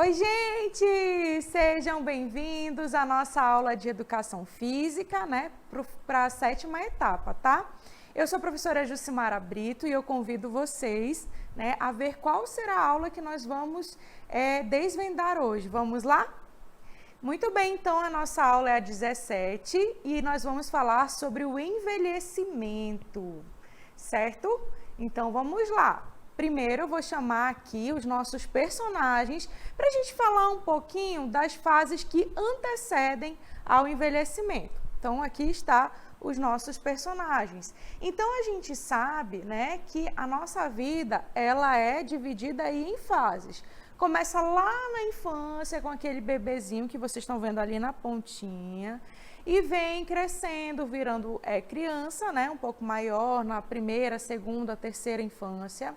Oi, gente! Sejam bem-vindos à nossa aula de Educação Física, né, para a 7ª etapa, tá? Eu sou a professora Jucimara Brito e eu convido vocês, né, a ver qual será a aula que nós vamos desvendar hoje. Vamos lá? Muito bem, então a nossa aula é a 17 e nós vamos falar sobre o envelhecimento, certo? Então vamos lá. Primeiro eu vou chamar aqui os nossos personagens para a gente falar um pouquinho das fases que antecedem ao envelhecimento. Então aqui está os nossos personagens. Então a gente sabe, né, que a nossa vida ela é dividida aí em fases. Começa lá na infância com aquele bebezinho que vocês estão vendo ali na pontinha e vem crescendo, virando criança, né, um pouco maior na primeira, segunda, terceira infância.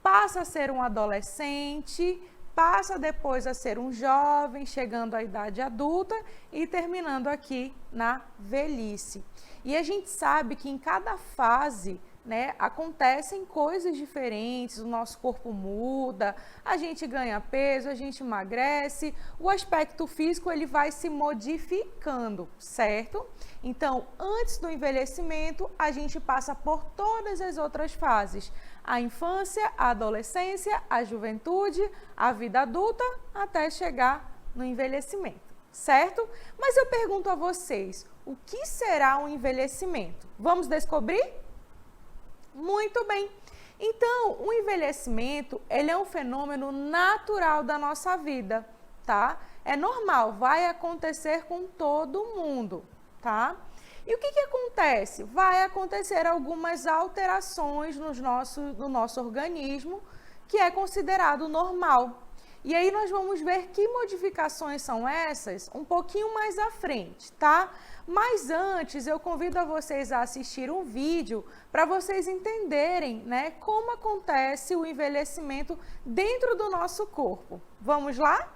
Passa a ser um adolescente, passa depois a ser um jovem, chegando à idade adulta e terminando aqui na velhice. E a gente sabe que em cada fase, né, acontecem coisas diferentes, o nosso corpo muda, a gente ganha peso, a gente emagrece, o aspecto físico ele vai se modificando, certo? Então, antes do envelhecimento, a gente passa por todas as outras fases, a infância, a adolescência, a juventude, a vida adulta, até chegar no envelhecimento, certo? Mas eu pergunto a vocês, o que será um envelhecimento? Vamos descobrir? Muito bem. Então, o envelhecimento, ele é um fenômeno natural da nossa vida, tá? É normal, vai acontecer com todo mundo, tá? E o que acontece? Vai acontecer algumas alterações no nosso organismo, que é considerado normal. E aí nós vamos ver que modificações são essas um pouquinho mais à frente, tá? Mas antes eu convido a vocês a assistir um vídeo para vocês entenderem, né, como acontece o envelhecimento dentro do nosso corpo. Vamos lá?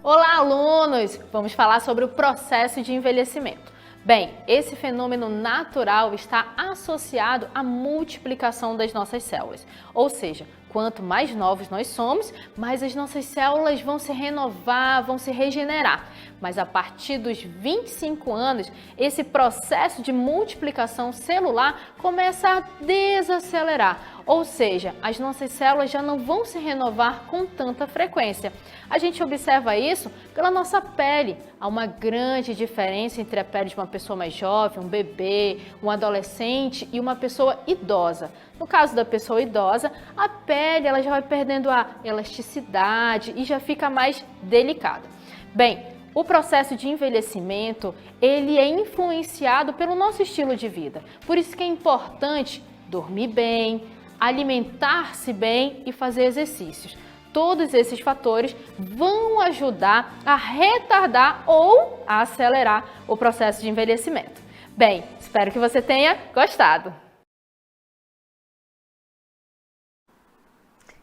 Olá, alunos! Vamos falar sobre o processo de envelhecimento. Bem, esse fenômeno natural está associado à multiplicação das nossas células, ou seja, quanto mais novos nós somos, mais as nossas células vão se renovar, vão se regenerar. Mas a partir dos 25 anos, esse processo de multiplicação celular começa a desacelerar, ou seja, as nossas células já não vão se renovar com tanta frequência. A gente observa isso pela nossa pele. Há uma grande diferença entre a pele de uma pessoa mais jovem, um bebê, um adolescente e uma pessoa idosa. No caso da pessoa idosa, a pele ela já vai perdendo a elasticidade e já fica mais delicada. Bem, o processo de envelhecimento, ele é influenciado pelo nosso estilo de vida. Por isso que é importante dormir bem, alimentar-se bem e fazer exercícios. Todos esses fatores vão ajudar a retardar ou a acelerar o processo de envelhecimento. Bem, espero que você tenha gostado.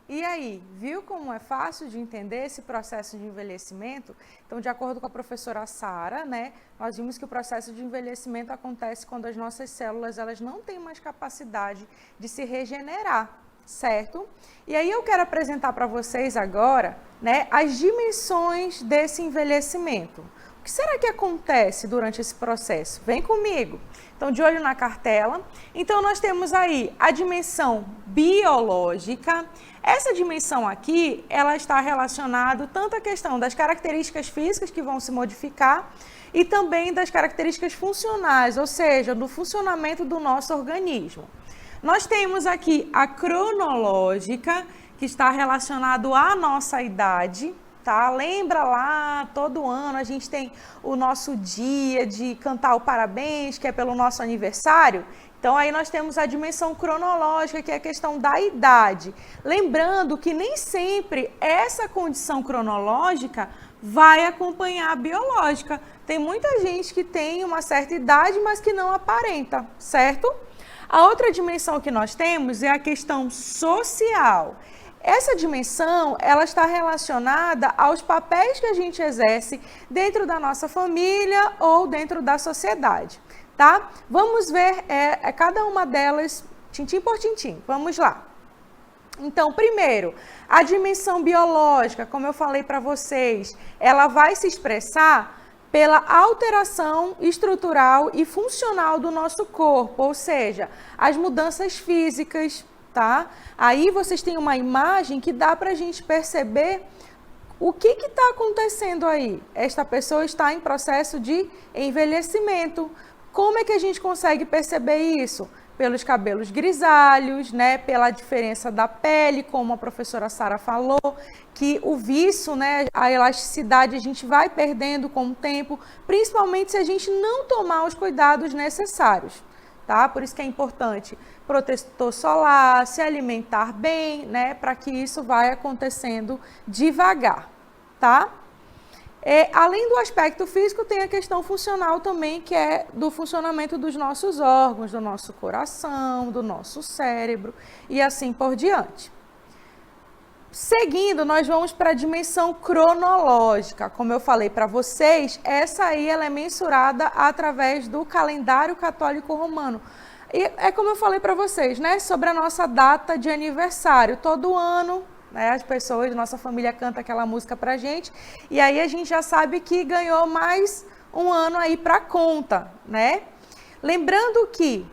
E aí, viu como é fácil de entender esse processo de envelhecimento? Então, de acordo com a professora Sara, né, nós vimos que o processo de envelhecimento acontece quando as nossas células elas não têm mais capacidade de se regenerar, certo? E aí eu quero apresentar para vocês agora, né, as dimensões desse envelhecimento. O que será que acontece durante esse processo? Vem comigo. Então, de olho na cartela. Então, nós temos aí a dimensão biológica. Essa dimensão aqui, ela está relacionada tanto à questão das características físicas que vão se modificar e também das características funcionais, ou seja, do funcionamento do nosso organismo. Nós temos aqui a cronológica, que está relacionado à nossa idade, tá? Lembra lá, todo ano a gente tem o nosso dia de cantar o parabéns, que é pelo nosso aniversário. Então, aí nós temos a dimensão cronológica, que é a questão da idade. Lembrando que nem sempre essa condição cronológica vai acompanhar a biológica. Tem muita gente que tem uma certa idade, mas que não aparenta, certo? A outra dimensão que nós temos é a questão social. Essa dimensão, ela está relacionada aos papéis que a gente exerce dentro da nossa família ou dentro da sociedade, tá? Vamos ver cada uma delas, tintim por tintim. Vamos lá. Então, primeiro, a dimensão biológica, como eu falei para vocês, ela vai se expressar pela alteração estrutural e funcional do nosso corpo, ou seja, as mudanças físicas, tá? Aí vocês têm uma imagem que dá para a gente perceber o que está acontecendo aí. Esta pessoa está em processo de envelhecimento. Como é que a gente consegue perceber isso? Pelos cabelos grisalhos, né, pela diferença da pele, como a professora Sara falou, que o viço, né, a elasticidade a gente vai perdendo com o tempo, principalmente se a gente não tomar os cuidados necessários, tá? Por isso que é importante protetor solar, se alimentar bem, né, para que isso vai acontecendo devagar, tá? Além do aspecto físico, tem a questão funcional também, que é do funcionamento dos nossos órgãos, do nosso coração, do nosso cérebro e assim por diante. Seguindo, nós vamos para a dimensão cronológica. Como eu falei para vocês, essa aí ela é mensurada através do calendário católico romano. E é como eu falei para vocês, né, sobre a nossa data de aniversário. Todo ano, né, as pessoas, nossa família canta aquela música pra gente, e aí a gente já sabe que ganhou mais um ano aí pra conta, né? Lembrando que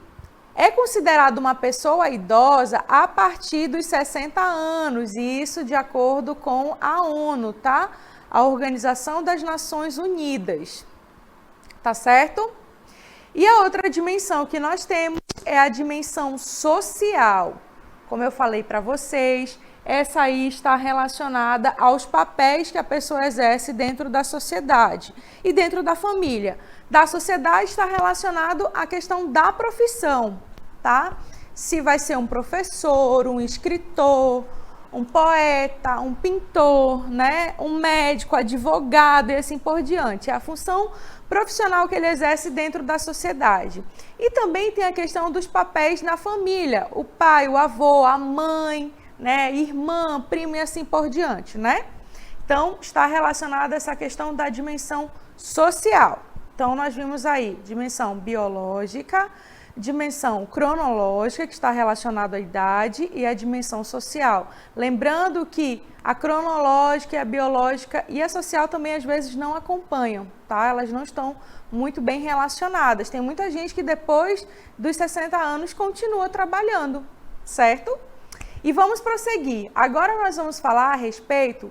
é considerado uma pessoa idosa a partir dos 60 anos, e isso de acordo com a ONU, tá? A Organização das Nações Unidas, tá certo? E a outra dimensão que nós temos é a dimensão social. Como eu falei para vocês, essa aí está relacionada aos papéis que a pessoa exerce dentro da sociedade e dentro da família. Da sociedade está relacionado à questão da profissão, tá? Se vai ser um professor, um escritor, um poeta, um pintor, né? Um médico, advogado e assim por diante. É a função profissional que ele exerce dentro da sociedade. E também tem a questão dos papéis na família, o pai, o avô, a mãe, né, irmã, primo e assim por diante, né? Então, está relacionada essa questão da dimensão social. Então, nós vimos aí dimensão biológica, dimensão cronológica, que está relacionada à idade, e a dimensão social. Lembrando que a cronológica, a biológica e a social também às vezes não acompanham, tá? Elas não estão muito bem relacionadas. Tem muita gente que depois dos 60 anos continua trabalhando, certo? E vamos prosseguir. Agora nós vamos falar a respeito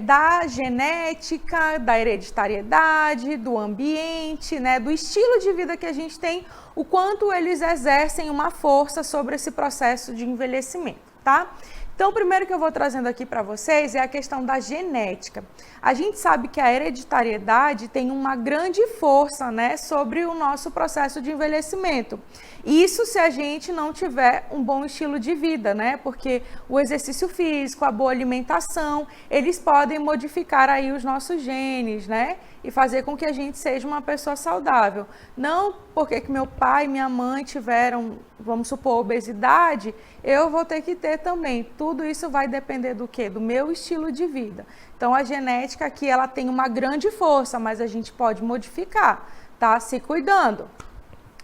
da genética, da hereditariedade, do ambiente, né, do estilo de vida que a gente tem, o quanto eles exercem uma força sobre esse processo de envelhecimento, tá? Então, o primeiro que eu vou trazendo aqui para vocês é a questão da genética. A gente sabe que a hereditariedade tem uma grande força, né, sobre o nosso processo de envelhecimento. Isso se a gente não tiver um bom estilo de vida, né? Porque o exercício físico, a boa alimentação, eles podem modificar aí os nossos genes, né? E fazer com que a gente seja uma pessoa saudável. Não porque que meu pai e minha mãe tiveram, vamos supor, obesidade, eu vou ter que ter também. Tudo isso vai depender do quê? Do meu estilo de vida. Então, a genética aqui, ela tem uma grande força, mas a gente pode modificar, tá? Se cuidando.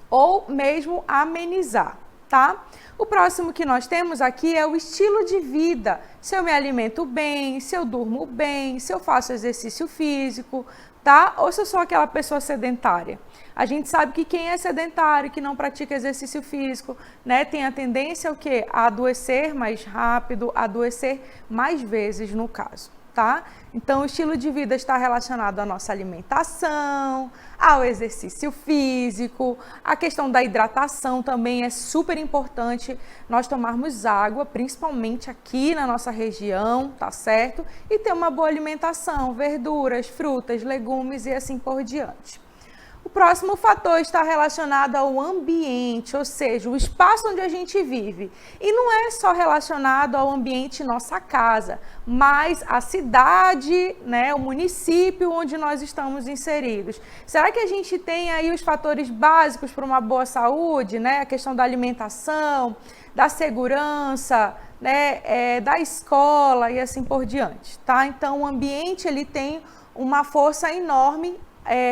Ou mesmo amenizar, tá? O próximo que nós temos aqui é o estilo de vida. Se eu me alimento bem, se eu durmo bem, se eu faço exercício físico, tá? Ou se eu sou aquela pessoa sedentária. A gente sabe que quem é sedentário, que não pratica exercício físico, né, tem a tendência o quê? A adoecer mais rápido, a adoecer mais vezes no caso, tá? Então, o estilo de vida está relacionado à nossa alimentação, ao exercício físico, a questão da hidratação também é super importante nós tomarmos água, principalmente aqui na nossa região, tá certo? E ter uma boa alimentação, verduras, frutas, legumes e assim por diante. O próximo fator está relacionado ao ambiente, ou seja, o espaço onde a gente vive. E não é só relacionado ao ambiente nossa casa, mas a cidade, né, o município onde nós estamos inseridos. Será que a gente tem aí os fatores básicos para uma boa saúde, né? A questão da alimentação, da segurança, né, da escola e assim por diante, tá? Então, o ambiente ele tem uma força enorme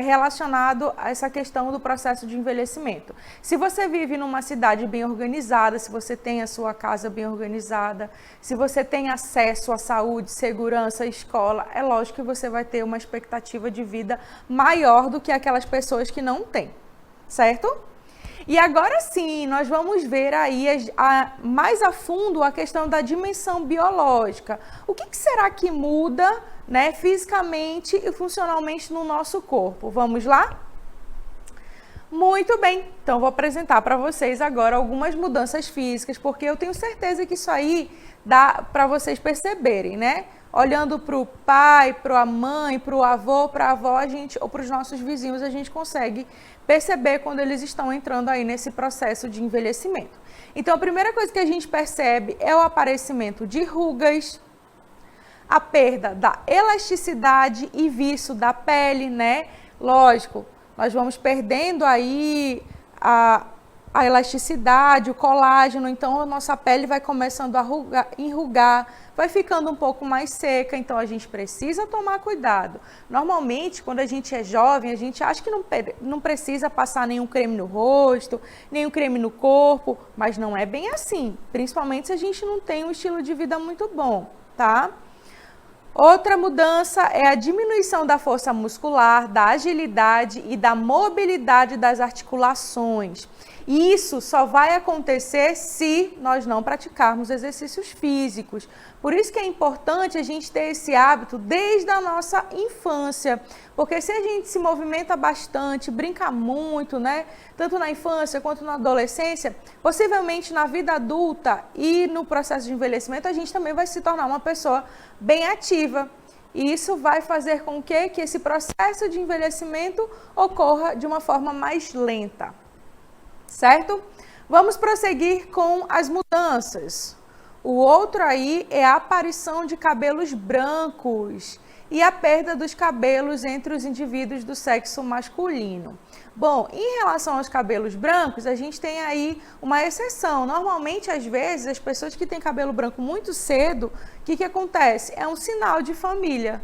relacionado a essa questão do processo de envelhecimento. Se você vive numa cidade bem organizada, se você tem a sua casa bem organizada, se você tem acesso à saúde, segurança, escola, é lógico que você vai ter uma expectativa de vida maior do que aquelas pessoas que não têm, certo? E agora sim, nós vamos ver aí mais a fundo a questão da dimensão biológica. O que será que muda, né, fisicamente e funcionalmente no nosso corpo? Vamos lá? Muito bem, então vou apresentar para vocês agora algumas mudanças físicas, porque eu tenho certeza que isso aí dá para vocês perceberem, né? Olhando para o pai, para a mãe, para o avô, para a avó, ou para os nossos vizinhos, a gente consegue perceber quando eles estão entrando aí nesse processo de envelhecimento. Então, a primeira coisa que a gente percebe é o aparecimento de rugas, a perda da elasticidade e viço da pele, né? Lógico, nós vamos perdendo aí a elasticidade, o colágeno, então a nossa pele vai começando a enrugar, vai ficando um pouco mais seca, então a gente precisa tomar cuidado. Normalmente, quando a gente é jovem, a gente acha que não precisa passar nenhum creme no rosto, nenhum creme no corpo, mas não é bem assim, principalmente se a gente não tem um estilo de vida muito bom, tá? Outra mudança é a diminuição da força muscular, da agilidade e da mobilidade das articulações. E isso só vai acontecer se nós não praticarmos exercícios físicos. Por isso que é importante a gente ter esse hábito desde a nossa infância. Porque se a gente se movimenta bastante, brinca muito, né? Tanto na infância quanto na adolescência, possivelmente na vida adulta e no processo de envelhecimento, a gente também vai se tornar uma pessoa bem ativa. E isso vai fazer com que esse processo de envelhecimento ocorra de uma forma mais lenta. Certo? Vamos prosseguir com as mudanças. O outro aí é a aparição de cabelos brancos e a perda dos cabelos entre os indivíduos do sexo masculino. Bom, em relação aos cabelos brancos, a gente tem aí uma exceção. Normalmente, às vezes, as pessoas que têm cabelo branco muito cedo, o que acontece? É um sinal de família,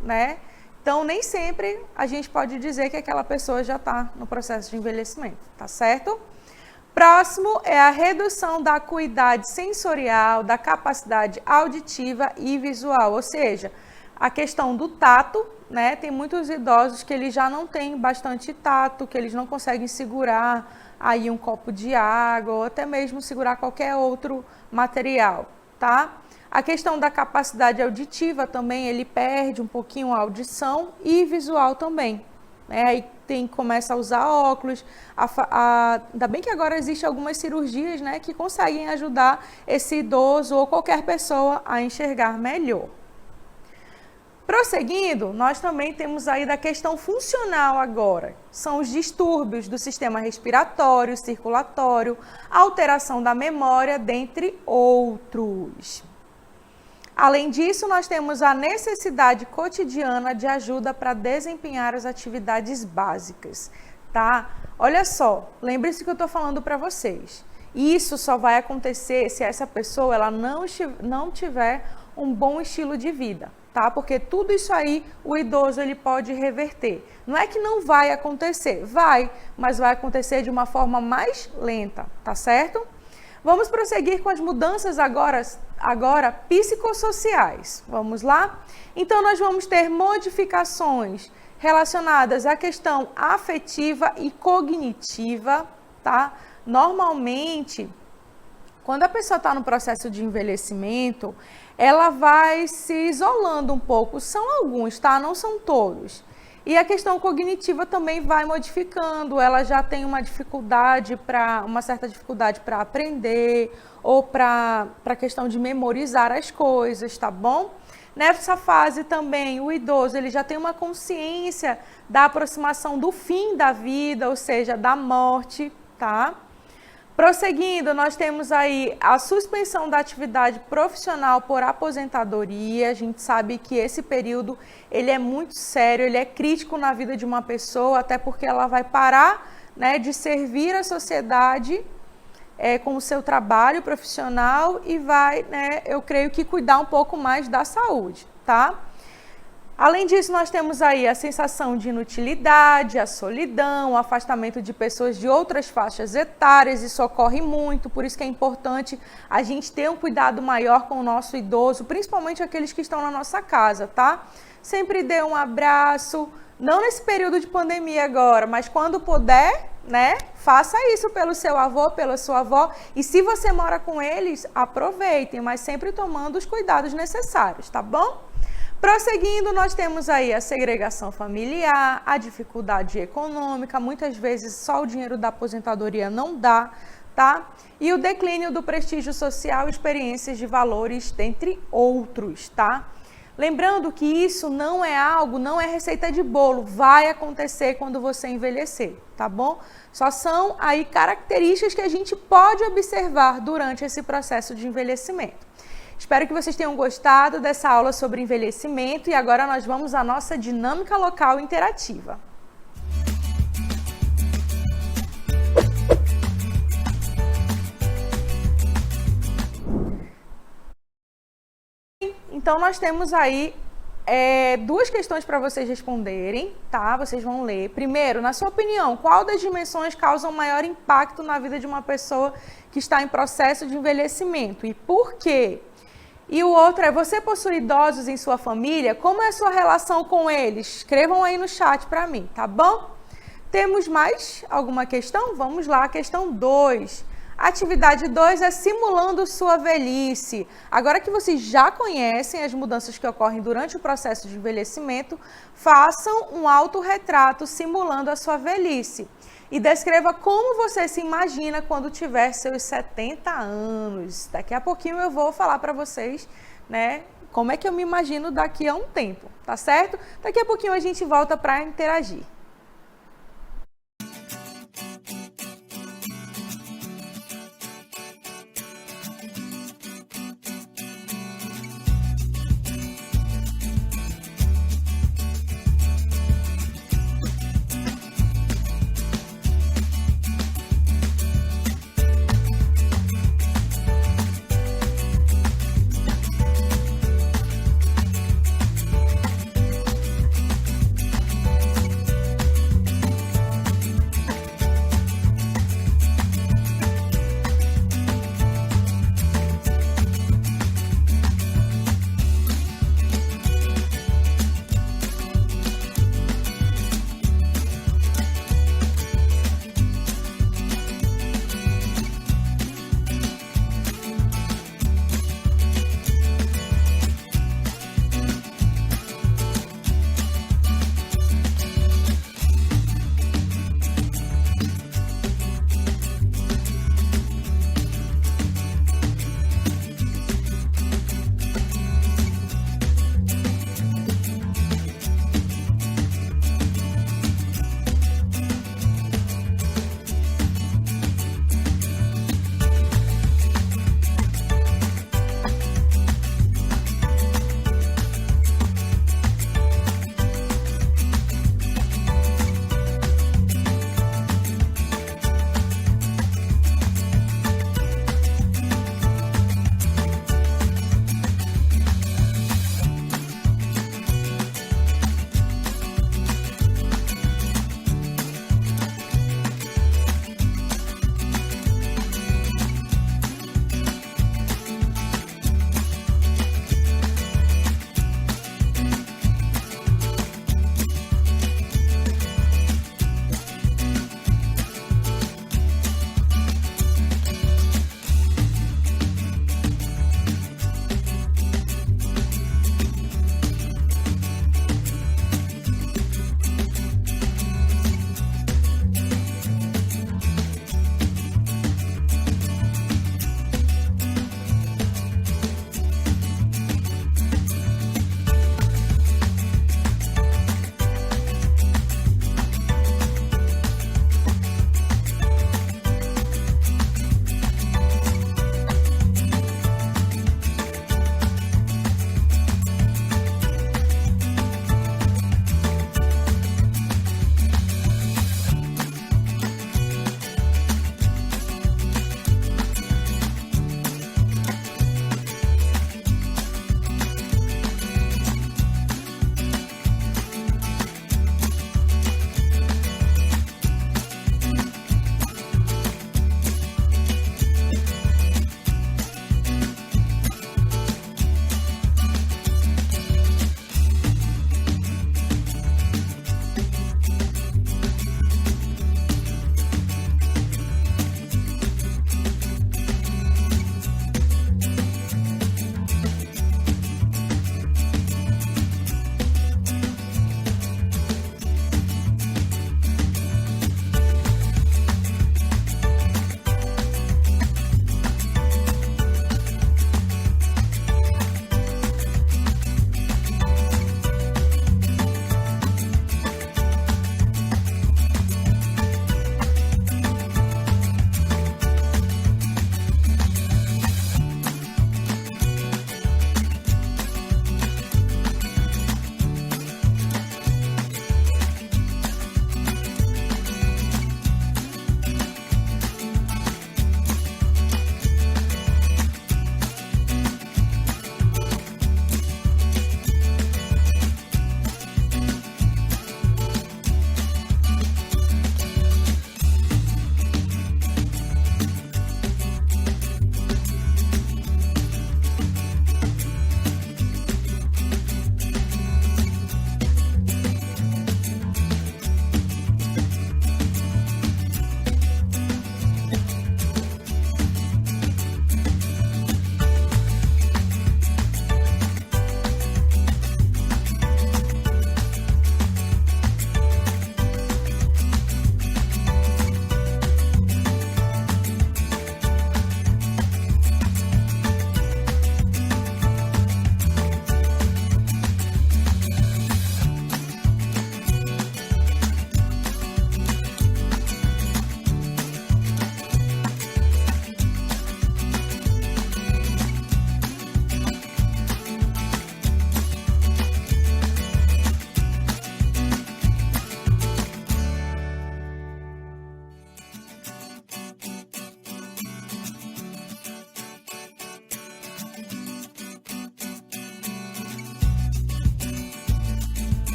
né? Então, nem sempre a gente pode dizer que aquela pessoa já está no processo de envelhecimento, tá certo? Próximo é a redução da acuidade sensorial, da capacidade auditiva e visual, ou seja, a questão do tato, né? Tem muitos idosos que eles já não têm bastante tato, que eles não conseguem segurar aí um copo de água ou até mesmo segurar qualquer outro material, tá? A questão da capacidade auditiva também, ele perde um pouquinho a audição e visual também. Aí começa a usar óculos, ainda bem que agora existem algumas cirurgias, né, que conseguem ajudar esse idoso ou qualquer pessoa a enxergar melhor. Prosseguindo, nós também temos aí da questão funcional agora. São os distúrbios do sistema respiratório, circulatório, alteração da memória, dentre outros. Além disso, nós temos a necessidade cotidiana de ajuda para desempenhar as atividades básicas, tá? Olha só, lembre-se que eu estou falando para vocês. Isso só vai acontecer se essa pessoa ela não tiver um bom estilo de vida, tá? Porque tudo isso aí o idoso ele pode reverter. Não é que não vai acontecer, vai, mas vai acontecer de uma forma mais lenta, tá certo? Vamos prosseguir com as mudanças agora psicossociais. Vamos lá? Então, nós vamos ter modificações relacionadas à questão afetiva e cognitiva, tá? Normalmente, quando a pessoa está no processo de envelhecimento, ela vai se isolando um pouco. São alguns, tá? Não são todos. E a questão cognitiva também vai modificando, ela já tem uma certa dificuldade para aprender ou para a questão de memorizar as coisas, tá bom? Nessa fase também, o idoso ele já tem uma consciência da aproximação do fim da vida, ou seja, da morte, tá? Prosseguindo, nós temos aí a suspensão da atividade profissional por aposentadoria. A gente sabe que esse período ele é muito sério, ele é crítico na vida de uma pessoa, até porque ela vai parar, né, de servir a sociedade com o seu trabalho profissional e vai, né, eu creio que cuidar um pouco mais da saúde, tá? Além disso, nós temos aí a sensação de inutilidade, a solidão, o afastamento de pessoas de outras faixas etárias. Isso ocorre muito, por isso que é importante a gente ter um cuidado maior com o nosso idoso, principalmente aqueles que estão na nossa casa, tá? Sempre dê um abraço, não nesse período de pandemia agora, mas quando puder, né? Faça isso pelo seu avô, pela sua avó. E se você mora com eles, aproveitem, mas sempre tomando os cuidados necessários, tá bom? Prosseguindo, nós temos aí a segregação familiar, a dificuldade econômica, muitas vezes só o dinheiro da aposentadoria não dá, tá? E o declínio do prestígio social, experiências de valores, dentre outros, tá? Lembrando que isso não é receita de bolo, vai acontecer quando você envelhecer, tá bom? Só são aí características que a gente pode observar durante esse processo de envelhecimento. Espero que vocês tenham gostado dessa aula sobre envelhecimento e agora nós vamos à nossa dinâmica local interativa. Então nós temos aí duas questões para vocês responderem, tá? Vocês vão ler. Primeiro, na sua opinião, qual das dimensões causa maior impacto na vida de uma pessoa que está em processo de envelhecimento e por quê? E o outro é, você possui idosos em sua família? Como é a sua relação com eles? Escrevam aí no chat para mim, tá bom? Temos mais alguma questão? Vamos lá, questão 2. Atividade 2 é simulando sua velhice. Agora que vocês já conhecem as mudanças que ocorrem durante o processo de envelhecimento, façam um autorretrato simulando a sua velhice. E descreva como você se imagina quando tiver seus 70 anos. Daqui a pouquinho eu vou falar para vocês, né, como é que eu me imagino daqui a um tempo, tá certo? Daqui a pouquinho a gente volta para interagir.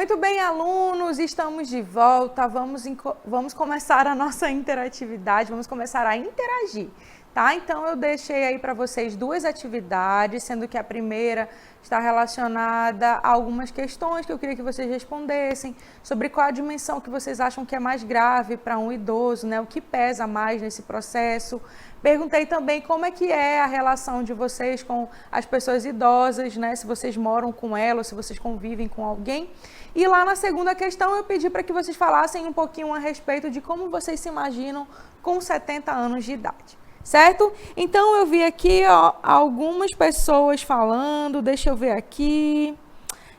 Muito bem, alunos, estamos de volta. Vamos começar a nossa interatividade, vamos começar a interagir, tá? Então, eu deixei aí para vocês duas atividades, sendo que a primeira está relacionada a algumas questões que eu queria que vocês respondessem sobre qual a dimensão que vocês acham que é mais grave para um idoso, né? O que pesa mais nesse processo. Perguntei também como é que é a relação de vocês com as pessoas idosas, né? Se vocês moram com elas, se vocês convivem com alguém. E lá na segunda questão eu pedi para que vocês falassem um pouquinho a respeito de como vocês se imaginam com 70 anos de idade. Certo? Então, eu vi aqui ó, algumas pessoas falando, deixa eu ver aqui.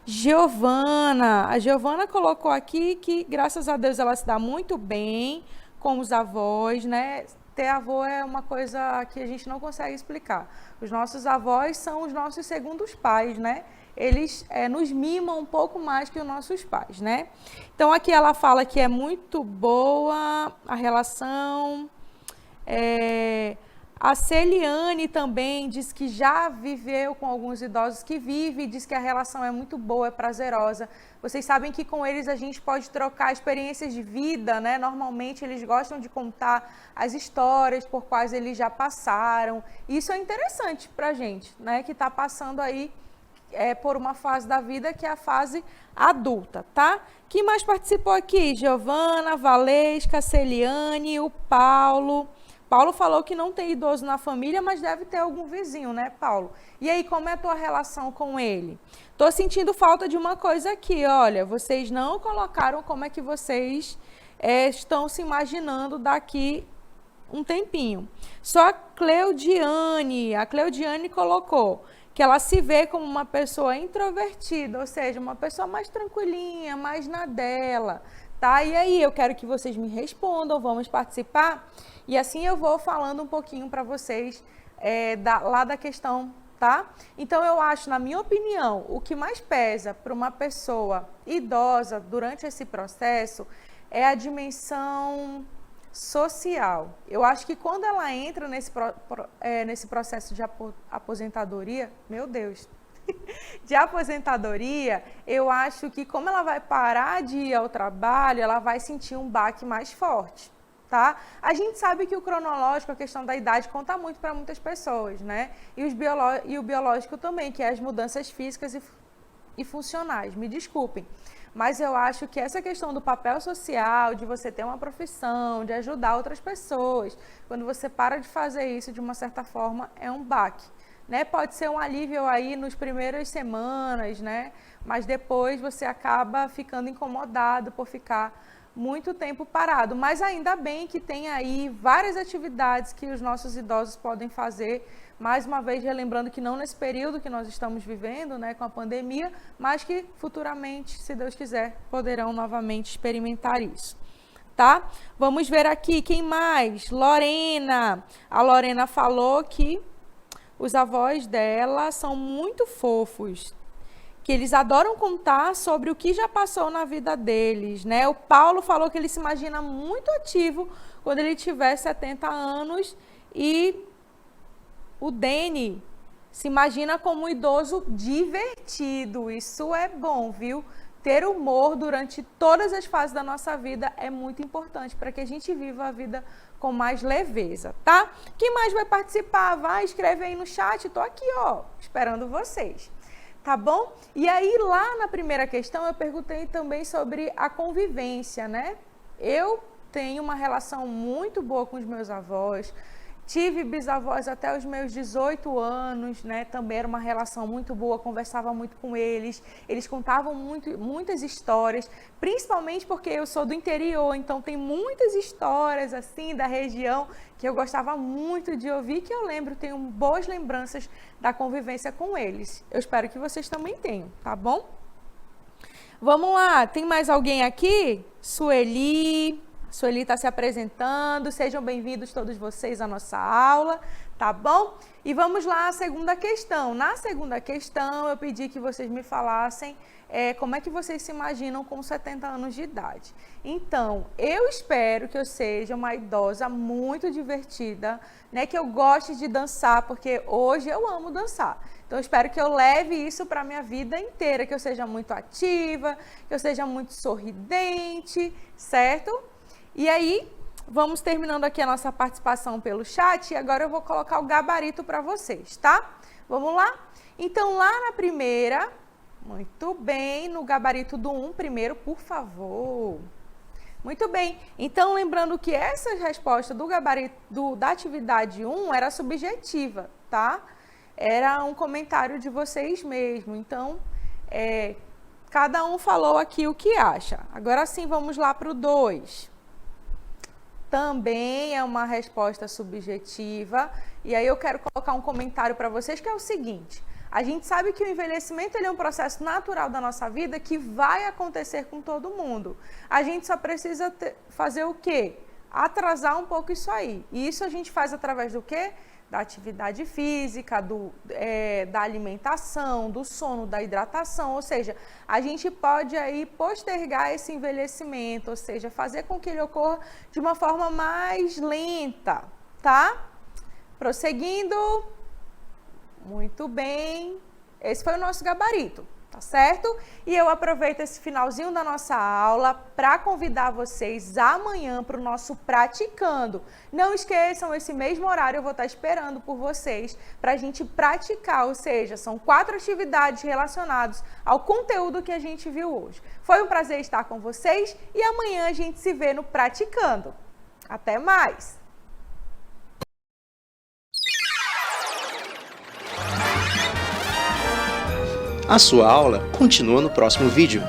Giovana, a Giovana colocou aqui que, graças a Deus, ela se dá muito bem com os avós, né? Ter avô é uma coisa que a gente não consegue explicar. Os nossos avós são os nossos segundos pais, né? Eles nos mimam um pouco mais que os nossos pais, né? Então, aqui ela fala que é muito boa a relação... A Celiane também diz que já viveu com alguns idosos que vive e diz que a relação é muito boa, é prazerosa. Vocês sabem que com eles a gente pode trocar experiências de vida, né? Normalmente eles gostam de contar as histórias por quais eles já passaram. Isso é interessante pra gente, né? Que tá passando aí por uma fase da vida que é a fase adulta, tá? Quem mais participou aqui? Giovana, Valesca, Celiane, o Paulo... Paulo falou que não tem idoso na família, mas deve ter algum vizinho, né, Paulo? E aí, como é a tua relação com ele? Tô sentindo falta de uma coisa aqui, olha, vocês não colocaram como é que vocês estão se imaginando daqui um tempinho. Só a Cleudiane colocou que ela se vê como uma pessoa introvertida, ou seja, uma pessoa mais tranquilinha, mais na dela, tá? E aí, eu quero que vocês me respondam, vamos participar? E assim eu vou falando um pouquinho para vocês lá da questão, tá? Então, eu acho, na minha opinião, o que mais pesa para uma pessoa idosa durante esse processo é a dimensão social. Eu acho que quando ela entra nesse processo de aposentadoria, meu Deus, de aposentadoria, eu acho que como ela vai parar de ir ao trabalho, ela vai sentir um baque mais forte. Tá? A gente sabe que o cronológico, a questão da idade, conta muito para muitas pessoas, né? E o biológico também, que é as mudanças físicas e funcionais. Me desculpem, mas eu acho que essa questão do papel social, de você ter uma profissão, de ajudar outras pessoas, quando você para de fazer isso, de uma certa forma, é um baque. Né? Pode ser um alívio aí nas primeiras semanas, né? Mas depois você acaba ficando incomodado por ficar muito tempo parado, mas ainda bem que tem aí várias atividades que os nossos idosos podem fazer, mais uma vez relembrando que não nesse período que nós estamos vivendo, né, com a pandemia, mas que futuramente, se Deus quiser, poderão novamente experimentar isso, tá? Vamos ver aqui, quem mais? Lorena, a Lorena falou que os avós dela são muito fofos, que eles adoram contar sobre o que já passou na vida deles, né? O Paulo falou que ele se imagina muito ativo quando ele tiver 70 anos e o Deni se imagina como um idoso divertido. Isso é bom, viu? Ter humor durante todas as fases da nossa vida é muito importante para que a gente viva a vida com mais leveza, tá? Quem mais vai participar? Vai, escreve aí no chat. Tô aqui, ó, esperando vocês. Tá bom? E aí, lá na primeira questão, eu perguntei também sobre a convivência, né? Eu tenho uma relação muito boa com os meus avós, tive bisavós até os meus 18 anos, né? Também era uma relação muito boa, conversava muito com eles, eles contavam muitas histórias, principalmente porque eu sou do interior, então tem muitas histórias, assim, da região que eu gostava muito de ouvir, que eu lembro, tenho boas lembranças da convivência com eles. Eu espero que vocês também tenham, tá bom? Vamos lá, tem mais alguém aqui? Sueli está se apresentando, sejam bem-vindos todos vocês à nossa aula, tá bom? E vamos lá à segunda questão. Na segunda questão, eu pedi que vocês me falassem como é que vocês se imaginam com 70 anos de idade. Então, eu espero que eu seja uma idosa muito divertida, né? Que eu goste de dançar, porque hoje eu amo dançar. Então, eu espero que eu leve isso para a minha vida inteira, que eu seja muito ativa, que eu seja muito sorridente, certo? E aí, vamos terminando aqui a nossa participação pelo chat e agora eu vou colocar o gabarito para vocês, tá? Vamos lá? Então, lá na primeira, muito bem, no gabarito do 1 primeiro, por favor. Muito bem, então lembrando que essa resposta do gabarito da atividade 1 era subjetiva, tá? Era um comentário de vocês mesmo, então cada um falou aqui o que acha. Agora sim, vamos lá para o 2. Também é uma resposta subjetiva, e aí eu quero colocar um comentário para vocês que é o seguinte: a gente sabe que o envelhecimento ele é um processo natural da nossa vida que vai acontecer com todo mundo. A gente só precisa fazer o quê? Atrasar um pouco isso aí. E isso a gente faz através do quê? Da atividade física, da alimentação, do sono, da hidratação, ou seja, a gente pode aí postergar esse envelhecimento, ou seja, fazer com que ele ocorra de uma forma mais lenta, tá? Prosseguindo, muito bem, esse foi o nosso gabarito, tá certo? E eu aproveito esse finalzinho da nossa aula para convidar vocês amanhã para o nosso Praticando. Não esqueçam, esse mesmo horário eu vou estar esperando por vocês para a gente praticar, ou seja, são 4 atividades relacionadas ao conteúdo que a gente viu hoje. Foi um prazer estar com vocês e amanhã a gente se vê no Praticando. Até mais! A sua aula continua no próximo vídeo.